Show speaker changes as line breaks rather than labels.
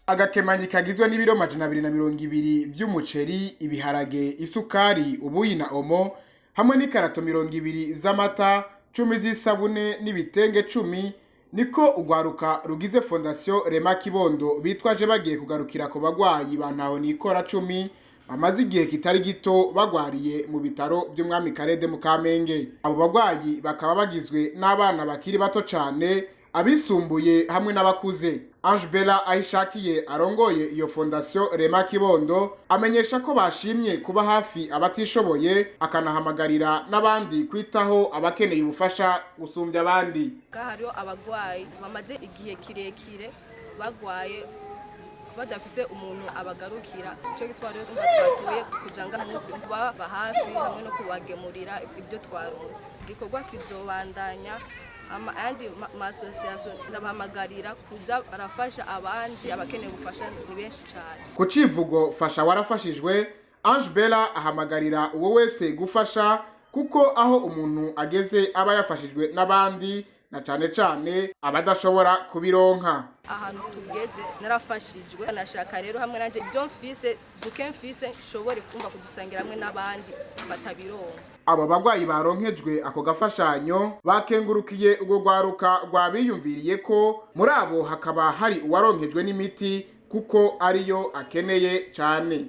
Agakemanyi kagizwe n'ibiro 220 vy'umuceri, ibiharage, isukari, ubuyi na omo, hamwe n'ikarato 20 z'amata, 10 z'isabune n'ibitenge 10 niko ugwaruka rugize Fondation REMA KIBONDO bitwaje bagiye kugarukira ku barwayi ba ntahonikora 10 bamaze igihe kitari gito barwariye mu bitaro vy'Umwami Khaled mu Kamenge. Abo barwayi bakaba bagizwe n'abana bakiri bato cyane, abisumbuye hamwe n'abakuze. Ange Bella AHISHAKIYE arongoye iyo Fondation REMA KIBONDO amenyesha ko bashimye kuba hafi abatishoboye, akanahamagarira n'abandi kwitaho abakeneye ubufasha gusumbya abandi.
Hariho abarwayi bamaze igihe kirekire barwaye badafise umuntu abagarukira, cyo gitwariye twatuye kujanga munsi kuba hafi hamwe no kubagemurira ibyo twarose. Igikorwa kizobandanya andi masosiyasiyo ndabahamagarira kuza barafasha abandi abakeneye ubufasha ni benshi cyane.
Ku civugo fasha warafashijwe, Ange Bella ahamagarira uwo wese gufasha kuko aho umuntu ageze aba yafashijwe n'abandi, na cane abadashobora kubironka.
Ahantu tugeze narafashijwe, nashaka rero hamwe nanje ibyo mfise mfise shobore kumva kudusangira hamwe n'abandi batabironka.
Abo barwayi baronkejwe ako gafashanyo bakengurukiye ubwo rwaruka rwabiyumviriye ko muri abo hakaba hari uwaronkejwe n'imiti kuko ariyo akeneye cyane.